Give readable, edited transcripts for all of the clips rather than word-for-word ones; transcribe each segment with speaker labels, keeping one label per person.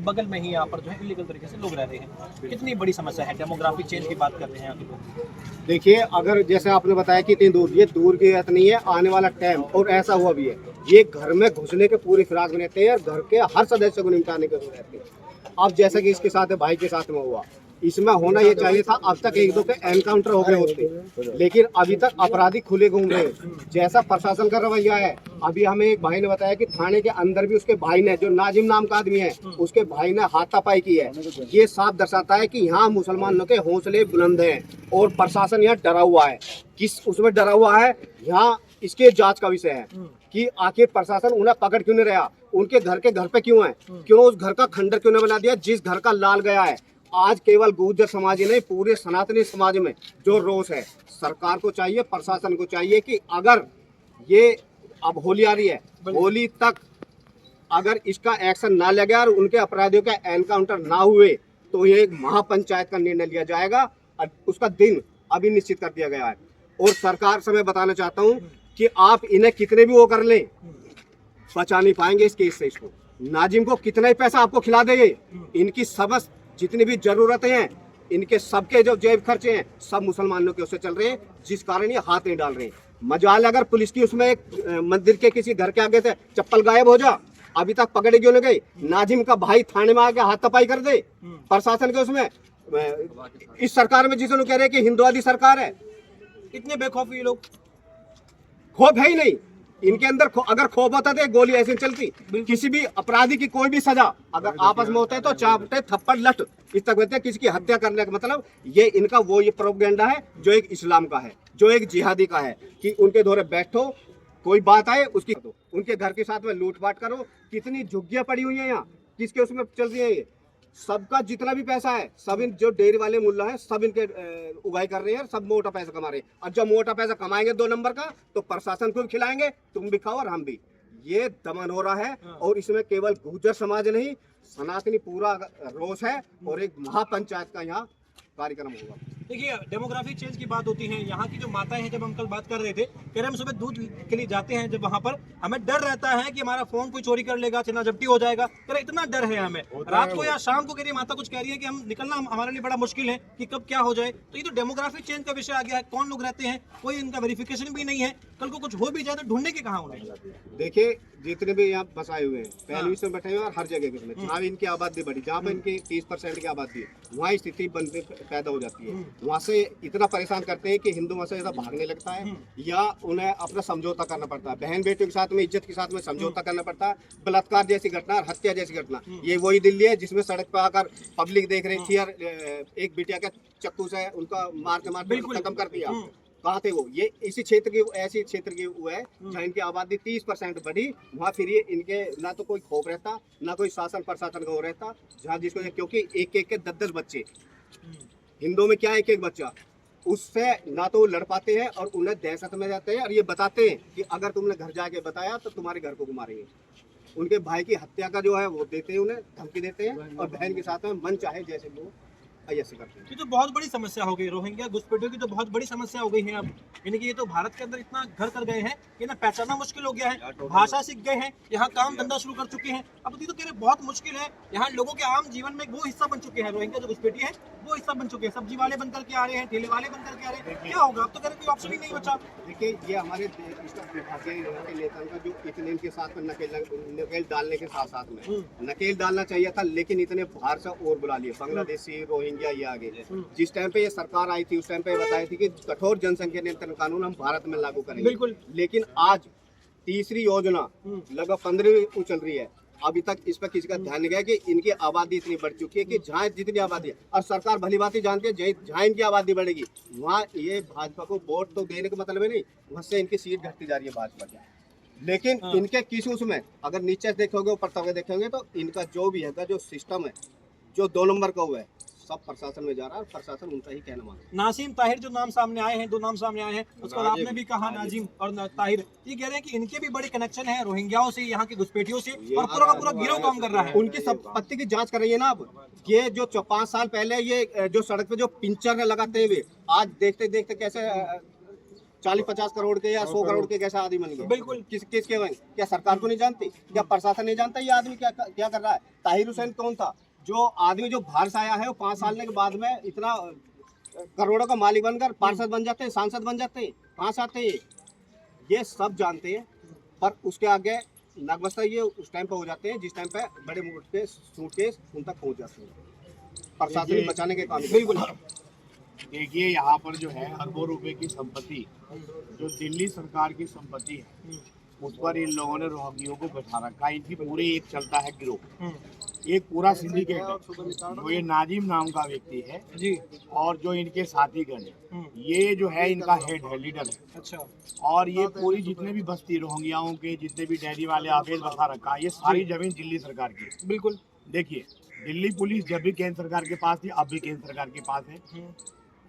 Speaker 1: बगल में ही यहाँ पर जो है इलीगल तरीके से लोग रह रहे हैं। कितनी बड़ी समस्या है, डेमोग्राफिक चेंज की बात करते हैं यहाँ के लोग।
Speaker 2: देखिए, अगर जैसे आपने बताया कि इतनी दूर, ये दूर की बात नहीं है, आने वाला टाइम और ऐसा हुआ भी है, ये घर में घुसने के पूरी फिराक में रहते हैं और घर के हर सदस्य को निपटाने के लिए रहते हैं। अब जैसा कि इसके साथ भाई के साथ में हुआ, इसमें होना ये चाहिए था, अब तक एक दो के एनकाउंटर हो गए होते, लेकिन अभी तक अपराधी खुले घूम रहे हैं। जैसा प्रशासन का रवैया है, अभी हमें एक भाई ने बताया कि थाने के अंदर भी उसके भाई ने, जो नाजिम नाम का आदमी है, उसके भाई ने हाथापाई की है। ये साफ दर्शाता है कि यहाँ मुसलमानों के हौसले बुलंद हैं और प्रशासन यहाँ डरा हुआ है। किस उसमें डरा हुआ है, यहाँ इसके जांच का विषय है कि आखिर प्रशासन उन्हें पकड़ क्यों नहीं रहा, उनके घर पे क्यों है, क्यों उस घर का खंडर क्यों नहीं बना दिया जिस घर का लाल गया है। आज केवल गुर्जर समाज ही नहीं, पूरे सनातनी समाज में जो रोष है, सरकार को चाहिए, प्रशासन को चाहिए कि अगर ये अब होली आ रही है, होली तक अगर इसका एक्शन ना लगे और उनके अपराधियों का एनकाउंटर ना हुए तो ये एक महापंचायत का निर्णय लिया जाएगा और उसका दिन अभी निश्चित कर दिया गया है। और सरकार से मैं बताना चाहता हूँ कि आप इन्हें कितने भी वो कर लें, बचा नहीं पाएंगे इस केस से। इसको नाजिम को कितना ही पैसा आपको खिला देंगे, इनकी समस्त जितनी भी जरूरतें हैं, इनके सबके जो जेब खर्चे हैं, सब मुसलमानों के उससे चल रहे हैं, जिस कारण ये हाथ नहीं डाल रहे हैं। मजाल अगर पुलिस की उसमें एक मंदिर के किसी घर के आगे से चप्पल गायब हो जा, अभी तक पकड़े क्यों नहीं गई। नाजिम का भाई थाने में आके हाथापाई कर दे, प्रशासन के उसमें, इस सरकार में जिसे लोग कह रहे हैं कि हिंदुवादी सरकार है।
Speaker 1: इतने बेखौफ ये लोग,
Speaker 2: खौफ है ही नहीं इनके अंदर। अगर खौफ होता तो गोली ऐसे चलती। किसी भी अपराधी की कोई भी सजा अगर आपस में होता है तो चापटे थप्पड़ लट इस तक कहते हैं। किसी की हत्या करने का मतलब ये इनका वो ये प्रोपेगेंडा है जो एक इस्लाम का है, जो एक जिहादी का है कि उनके दौरे बैठो, कोई बात आए उसकी दो, उनके घर के साथ में लूटपाट करो। कितनी झुग्गियां पड़ी हुई है यहाँ, किसके उसमें चल रही है। ये सबका जितना भी पैसा है, सब इन जो डेयरी वाले मुल्ला है, सब इनके उगाई कर रहे हैं, सब मोटा पैसा कमा रहे हैं। और जब मोटा पैसा कमाएंगे 2 नंबर का, तो प्रशासन को भी खिलाएंगे, तुम भी खाओ और हम भी। ये दमन हो रहा है और इसमें केवल गुर्जर समाज नहीं, सनातनी पूरा रोष है और एक महापंचायत का यहाँ कार्यक्रम होगा।
Speaker 1: देखिए, डेमोग्राफिक चेंज की बात होती है, यहाँ की जो माताएं हैं, जब हम कल बात कर रहे थे, कह रहे हम सुबह दूध के लिए जाते हैं, जब वहाँ पर हमें डर रहता है कि हमारा फोन कोई चोरी कर लेगा, चना जब्ती हो जाएगा। कह रहे इतना डर है हमें, रात को या शाम को कह रही माता कुछ कह रही है कि हम निकलना हमारे लिए बड़ा मुश्किल है कि कब क्या हो जाए। तो ये तो डेमोग्राफिक चेंज का विषय आ गया है, कौन लोग रहते हैं, कोई इनका वेरिफिकेशन भी नहीं है। कल को कुछ हो भी जाए तो ढूंढने के कहाँ उन्हें।
Speaker 2: देखिए, जितने भी यहाँ बसाए हुए हैं, पहले से बैठे हुए हैं और हर जगह के, जहाँ इनकी आबादी बढ़ी, जहाँ पर इनकी 30% की आबादी है, वहाँ स्थिति बनते पैदा हो जाती है। वहाँ से इतना परेशान करते हैं कि हिंदू वहाँ से ज्यादा भागने लगता है या उन्हें अपना समझौता करना पड़ता है। बहन बेटियों के साथ में, इज्जत के साथ में समझौता करना पड़ता है। बलात्कार जैसी घटना, हत्या जैसी घटना, ये वही दिल्ली है जिसमें सड़क पर आकर पब्लिक देख रही थी और एक बिटिया के चक्कू से उनका मार के खत्म कर दिया। कहाँ थे वो? ये इसी क्षेत्र की, ऐसी क्षेत्र की वो है जहाँ इनकी आबादी 30% बढ़ी। वहाँ फिर ये इनके ना तो कोई खौफ रहता, ना कोई शासन प्रशासन का वो रहता, जहाँ जिसको, क्योंकि एक एक के 10-10 बच्चे, हिंदुओं में क्या है, एक एक बच्चा, उससे ना तो वो लड़ पाते हैं और उन्हें दहशत में जाते हैं। और ये बताते हैं कि अगर तुमने घर जाके बताया तो तुम्हारे घर को मारेंगे। उनके भाई की हत्या का जो है वो देते हैं, उन्हें धमकी देते हैं और बहन के साथ में मन चाहे जैसे वो ऐसे करते हैं।
Speaker 1: ये तो बहुत बड़ी समस्या हो गई, रोहिंग्या घुसपैठियों की तो बहुत बड़ी समस्या हो गई है अब। यानी कि ये तो भारत के अंदर इतना घर कर गए हैं कि ना पहचानना मुश्किल हो गया है, भाषा सीख गए हैं, यहाँ काम धंधा शुरू कर चुके हैं। अब ये तो कह रहे बहुत मुश्किल है, यहाँ लोगों के आम जीवन में वो हिस्सा बन चुके हैं। रोहिंग्या जो घुसपैठी है वो हिस्सा बन चुके हैं, सब्जी वाले बनकर के आ रहे हैं, ठेले वाले बनकर के आ रहे हैं। क्या होगा अब? तो कह रहे कोई ऑप्शन ही नहीं बचा।
Speaker 2: देखिए, ये हमारे विभागीय के नेताओं का जो इतने इनके साथ में नकेल डालने के साथ साथ में नकेल डालना चाहिए था, लेकिन इतने बाहर से और बुला लिए, बांग्लादेशी, रोहिंग्या, ये आगे। जिस टाइम पे ये सरकार आई थी उस टाइम पे बताई थी कि कठोर जनसंख्या नियंत्रण कानून हम भारत में लागू करेंगे।
Speaker 1: बिल्कुल।
Speaker 2: लेकिन आज तीसरी योजना लगभग 15वीं चल रही है, अभी तक इस पर किसी का ध्यान नहीं गया कि इनकी आबादी इतनी बढ़ चुकी है कि जहाँ जितनी आबादी है, और सरकार भली बात ही जानती है जहाँ इनकी आबादी बढ़ेगी वहाँ ये भाजपा को वोट तो देने का मतलब है नहीं, वहाँ से इनकी सीट घटती जा रही है भाजपा की। लेकिन इनके किस उसमें अगर नीचे देखोगे, ऊपर तक देखोगे, तो इनका जो भी है, जो सिस्टम है, जो 2 नंबर का हुआ है, सब प्रशासन में जा रहा है। प्रशासन उनका ही कहना मानता है।
Speaker 1: नासिम ताहिर जो नाम सामने आए हैं, 2 नाम सामने आए हैं, उसको आपने भी कहा, नाजिम और ताहिर, ये कह रहे हैं कि इनके भी बड़े कनेक्शन है रोहिंग्याओं से, यहाँ के घुसपैठियों से, और पूरा का पूरा गिरोह काम कर रहा है।
Speaker 2: उनकी संपत्ति की जांच कर रही है ना अब। ये जो 5 साल पहले ये जो सड़क पे जो पिंचर लगाते हुए, आज देखते देखते कैसे 40-50 करोड़ के या 100 करोड़ के कैसे आदमी बन गए?
Speaker 1: बिल्कुल।
Speaker 2: किसके बन? क्या सरकार को नहीं जानती? क्या प्रशासन नहीं जानता ये आदमी क्या कर रहा है? ताहिर हुसैन कौन था? जो आदमी जो बाहर से आया है वो 5 साल के बाद में इतना करोड़ों का मालिक बनकर पार्षद बन जाते हैं, सांसद बन जाते हैं, कहाँ से आते हैं? ये सब जानते हैं, पर उसके आगे नागबस्ता ये उस टाइम पे हो जाते हैं जिस टाइम पे बड़े मुल्क के सूटकेस उन तक पहुंच जाते हैं प्रशासन बचाने के काम।
Speaker 1: बिल्कुल।
Speaker 3: देखिए यहाँ पर जो है अरबों रुपए की संपत्ति जो दिल्ली सरकार की संपत्ति है उस पर इन लोगों ने रोहंगियों को बैठा रखा है। इनकी पूरे एक चलता है गिरोह, एक पूरा सिंडिकेट है जो ये नाजिम नाम का व्यक्ति है
Speaker 1: जी,
Speaker 3: और जो इनके साथीगण है ये जो है इनका हेड है, लीडर है।
Speaker 1: अच्छा।
Speaker 3: और ये पूरी जितने भी बस्ती रोहंगियाओं के जितने भी डेयरी वाले आफेज बसा रखा है ये सारी जमीन दिल्ली सरकार की है।
Speaker 1: बिल्कुल।
Speaker 3: देखिए दिल्ली पुलिस जब भी केंद्र सरकार के पास थी अब भी केंद्र सरकार के पास है।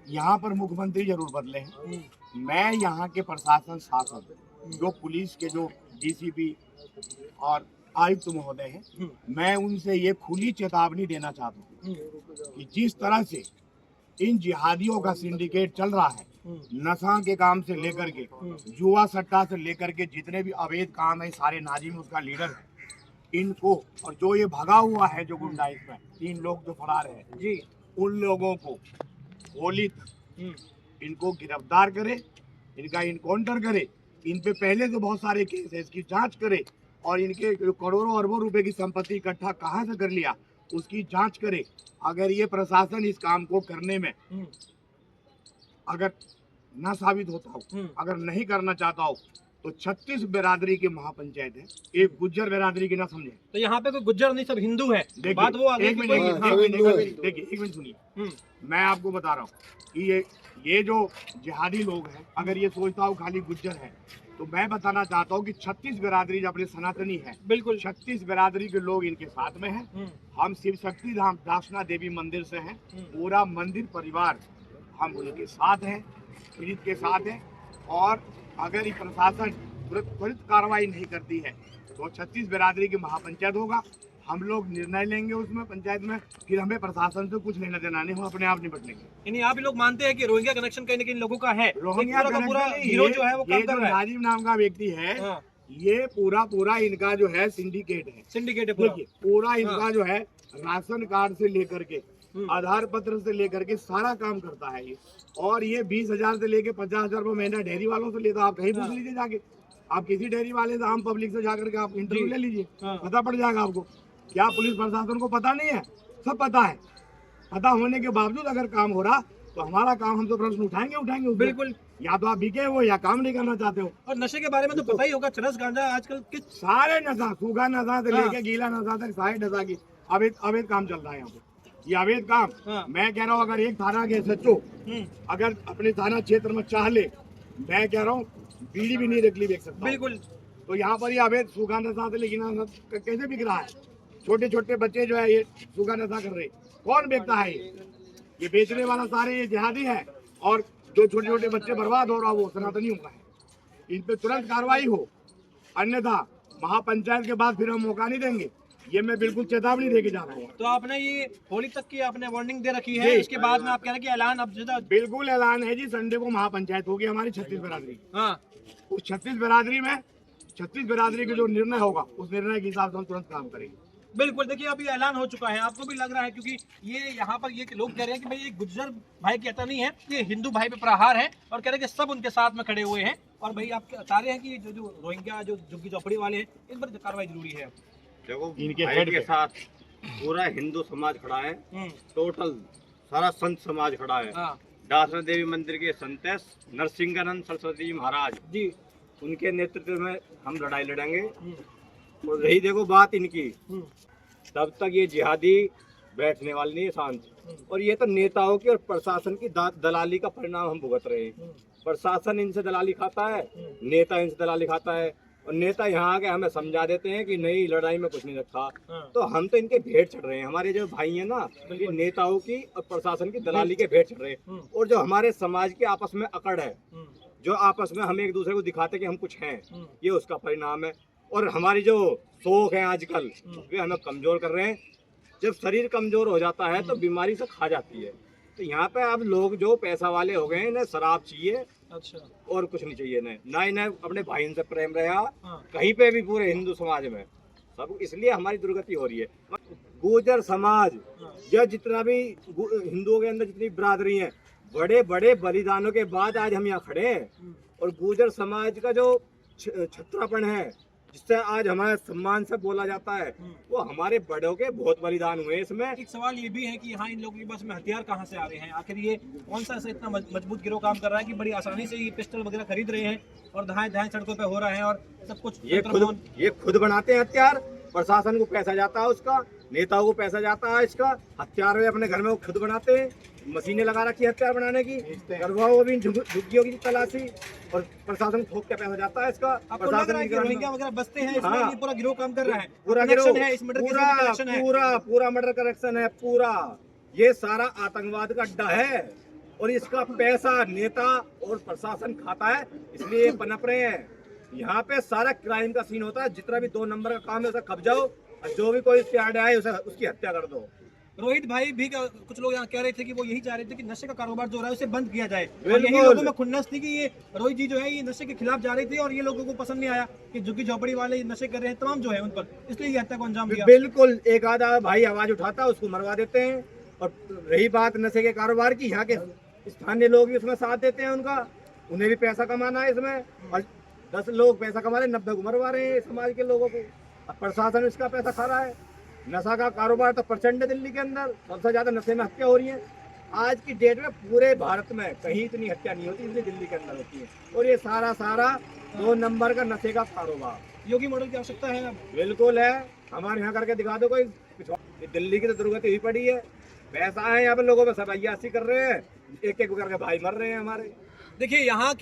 Speaker 3: यहाँ पर मुख्यमंत्री जरूर बदले हैं, मैं यहाँ के प्रशासन शासन जो पुलिस के जो डीसीपी और आयुक्त महोदय हैं मैं उनसे ये खुली चेतावनी देना चाहता हूँ कि जिस तरह से इन जिहादियों का सिंडिकेट चल रहा है, नशा के काम से लेकर के जुआ सट्टा से लेकर के जितने भी अवैध काम है सारे नाजिम उसका लीडर है, इनको और जो ये भगा हुआ है जो गुंडा इसमें 3 लोग जो फरार है
Speaker 1: जी,
Speaker 3: उन लोगों को होली तक इनको गिरफ्तार करे, इनका इनकाउंटर करे, इन पे पहले से बहुत सारे केस है इसकी जांच करे और इनके करोड़ों अरबों रुपए की संपत्ति इकट्ठा कहाँ से कर लिया उसकी जांच करे। अगर ये प्रशासन इस काम को करने में अगर ना साबित होता हो, अगर नहीं करना चाहता हो तो 36 बिरादरी की महापंचायत है, एक गुज्जर बिरादरी की ना समझे।
Speaker 1: तो यहाँ पे कोई गुज्जर नहीं, सब हिंदू है। बात वो आगे
Speaker 3: एक
Speaker 1: की
Speaker 3: मिनट देखिए, एक मिनट सुनिए, मैं आपको बता रहा हूँ कि ये जो जिहादी लोग हैं अगर ये सोचता हो खाली गुज्जर है तो मैं बताना चाहता हूँ कि 36 बिरादरी जो अपने सनातनी है,
Speaker 1: बिल्कुल
Speaker 3: 36 बिरादरी के लोग इनके साथ में हैं। हम शिव शक्ति धाम दासना देवी मंदिर से हैं, पूरा मंदिर परिवार हम उनके साथ हैं, पीड़ित के साथ हैं। और अगर ये प्रशासन त्वरित कार्रवाई नहीं करती है तो 36 बिरादरी की महापंचायत होगा, हम लोग निर्णय लेंगे उसमें पंचायत में, फिर हमें प्रशासन से कुछ लेना देना नहीं, हम अपने आप निपट लेंगे।
Speaker 1: यानी आप लोग मानते हैं कि रोहिंग्या कनेक्शन कहीं ना कहीं लोगों का है,
Speaker 3: रोहिंग्या
Speaker 1: का पूरा हीरो जो है वो काम कर रहा है।
Speaker 3: नाजिम नाम का व्यक्ति है, ये पूरा इनका जो है सिंडिकेट है,
Speaker 1: सिंडिकेट है पूरा।
Speaker 3: पूरा इनका जो है राशन कार्ड से लेकर के आधार पत्र से लेकर के सारा काम करता है ये। और ये 20,000 से लेके 50,000 रुपये महीना डेयरी वालों से लेता। आप कहीं पूछ लीजिए जाके, आप किसी डेयरी वाले से आम पब्लिक से जाकर के आप इंटरव्यू ले लीजिए, पता पड़ जाएगा आपको। क्या पुलिस प्रशासन को पता नहीं है? सब पता है। पता होने के बावजूद अगर काम हो रहा तो हमारा काम, हम तो प्रश्न उठाएंगे।
Speaker 1: बिल्कुल।
Speaker 3: या तो आप बिके हो या काम नहीं करना चाहते हो।
Speaker 1: और नशे के बारे में तो पता ही होगा, चरस गांजा आजकल किस
Speaker 3: सारे नशा, सूखा नशा से लेके गीला नशा तक सारे नशा की अवैध काम चल रहा है यहाँ पे। ये अवैध काम मैं कह रहा हूँ, अगर एक थाना के सच्चो अगर अपने थाना क्षेत्र में चाह ले, मैं कह रहा हूँ बीड़ी भी नहीं रखली बेच सकता।
Speaker 1: बिल्कुल।
Speaker 3: तो यहाँ पर ये अवैध सूखा नशा से लेकिन कैसे बिक रहा है? छोटे छोटे बच्चे जो है ये सूखा नशा कर रहे, कौन बेचता है? ये बेचने वाला सारे ये जिहादी है, और जो छोटे छोटे बच्चे बर्बाद हो रहा वो सनातनियों का है। इन पे तुरंत कार्रवाई हो, अन्यथा महापंचायत के बाद फिर हम मौका नहीं देंगे। ये मैं बिल्कुल चेतावनी देके जा रहा हूँ।
Speaker 1: तो आपने ये होली तक की आपने वार्निंग दे रखी है, इसके बाद में आप कह रहे हैं कि ऐलान अब जुदा?
Speaker 3: बिल्कुल ऐलान है जी, संडे को महापंचायत होगी हमारी 36 बिरादरी। उस 36 बिरादरी में 36 बिरादरी का जो निर्णय होगा उस निर्णय के हिसाब से हम तुरंत काम करेंगे।
Speaker 1: बिल्कुल। देखिए अभी ऐलान हो चुका है, आपको भी लग रहा है, क्योंकि ये यहाँ पर ये लोग कह रहे हैं कि भाई ये गुज्जर भाई कहता नहीं है, ये हिंदू भाई पे प्रहार है, और कह रहे हैं कि सब उनके साथ में खड़े हुए हैं। और भाई आप बता रहे हैं कि जो रोहिंग्या जो झुग्गी झोपड़ी वाले हैं इन पर कार्रवाई जरूरी है।
Speaker 2: देखो इनके हेड के साथ पूरा हिंदू समाज खड़ा है, टोटल सारा संत समाज खड़ा है। दासना देवी मंदिर के संत नरसिंहानंद सरस्वती जी महाराज जी, उनके नेतृत्व में हम लड़ाई लड़ेंगे। और रही देखो बात इनकी, तब तक ये जिहादी बैठने वाले नहीं है शांत। और ये तो नेताओं की और प्रशासन की दलाली का परिणाम हम भुगत रहे हैं। प्रशासन इनसे दलाली खाता है, नेता इनसे दलाली खाता है, और नेता यहाँ आके हमें समझा देते हैं कि नहीं लड़ाई में कुछ नहीं रखा। तो हम तो इनके भेंट चढ़ रहे हैं। हमारे जो भाई हैं ना, ये नेताओं की और प्रशासन की दलाली के भेंट चढ़ रहे हैं। और जो हमारे समाज के आपस में अकड़ है, जो आपस में हम एक दूसरे को दिखाते कि हम कुछ हैं, ये उसका परिणाम है। और हमारी जो शौक है आजकल वे हमें कमजोर कर रहे हैं। जब शरीर कमजोर हो जाता है तो बीमारी से खा जाती है।
Speaker 4: तो यहाँ पे अब लोग जो पैसा वाले हो गए इन्हें शराब चाहिए
Speaker 1: अच्छा।
Speaker 4: और कुछ नहीं चाहिए इन्हें, ना इन्हें अपने भाई से प्रेम रहा
Speaker 1: हाँ।
Speaker 4: कहीं पे भी पूरे हिंदू समाज में सब, इसलिए हमारी दुर्गति हो रही है। गुर्जर समाज
Speaker 1: हाँ।
Speaker 4: या जितना भी हिंदुओं के अंदर जितनी बिरादरी है, बड़े बड़े बलिदानों के बाद आज हम यहाँ खड़े हैं। और गुर्जर समाज का जो छत्रापन है, जिससे आज हमारे सम्मान से बोला जाता है, वो हमारे बड़ों के बहुत बलिदान हुए इसमें।
Speaker 1: एक सवाल ये भी है कि यहाँ इन लोगों के पास में हथियार कहाँ से आ रहे हैं? आखिर ये कौन सा ऐसा इतना मजबूत गिरोह काम कर रहा है कि बड़ी आसानी से ये पिस्टल वगैरह खरीद रहे हैं और धाए धाए सड़कों पे हो रहा है और सब कुछ?
Speaker 4: ये खुद बनाते हैं हथियार, प्रशासन को पैसा जाता है उसका, नेताओं को पैसा जाता है इसका, हथियार वे अपने घर में वो खुद बनाते हैं, मशीनें लगा रखी है हथियार बनाने की, करवाओ अभी झुग्गियों की तलाशी, और प्रशासन को ठोक के पैसा जाता है इसका।
Speaker 1: आपको लग रहा है कि रोहिंग्या वगैरह बसते हैं इसमें?
Speaker 4: हाँ।
Speaker 1: ये पूरा गिरोह काम कर रहा है,
Speaker 4: पूरा
Speaker 1: कनेक्शन है इस मर्डर के साथ, कनेक्शन है।
Speaker 4: पूरा मर्डर कनेक्शन है पूरा। ये सारा आतंकवाद का अड्डा है और इसका पैसा नेता और प्रशासन खाता है, इसलिए ये पनप रहे हैं। यहाँ पे सारा क्राइम का सीन होता है, जितना भी 2 नंबर का काम है उसे खप जाओ और जो भी कोई इस पे आड़े आए उसकी हत्या कर दो।
Speaker 1: रोहित भाई भी कुछ लोग यहाँ कह रहे थे कि वो यही चाह रहे थे कि नशे का कारोबार जो हो रहा है उसे बंद किया जाए, और यही लोगों में खुन्नस थी कि ये रोहित जी जो है ये नशे के खिलाफ जा रहे थे और ये लोगों को पसंद नहीं आया कि झुग्गी झोपड़ी वाले ये नशे कर रहे हैं तमाम जो है उन पर, इसलिए ये हत्या को अंजाम दिया।
Speaker 4: बिल्कुल, एक आधा भाई आवाज उठाता उसको मरवा देते हैं। और रही बात नशे के कारोबार की, यहाँ के स्थानीय लोग भी उसमें साथ देते हैं उनका, उन्हें भी पैसा कमाना है इसमें, और 10 लोग पैसा कमा रहे हैं, 90 को मरवा रहे हैं समाज के लोगों को। अब प्रशासन इसका पैसा खा रहा है। नशा का कारोबार तो प्रचंड है दिल्ली के अंदर, सबसे ज्यादा नशे में हत्या हो रही है आज की डेट में। पूरे भारत में कहीं इतनी हत्या नहीं होती जितनी दिल्ली के अंदर होती है, और ये सारा 2 नंबर का नशे का कारोबार।
Speaker 1: योगी मॉडल की आवश्यकता है अब?
Speaker 4: बिल्कुल है, हमारे यहाँ करके दिखा दो कोई। दिल्ली की तो दुर्गति हुई पड़ी है, पैसा है यहाँ पे लोगों पे, सब अय्यासी कर रहे हैं, एक एक करके भाई मर रहे हैं हमारे।
Speaker 1: देखिए यहाँ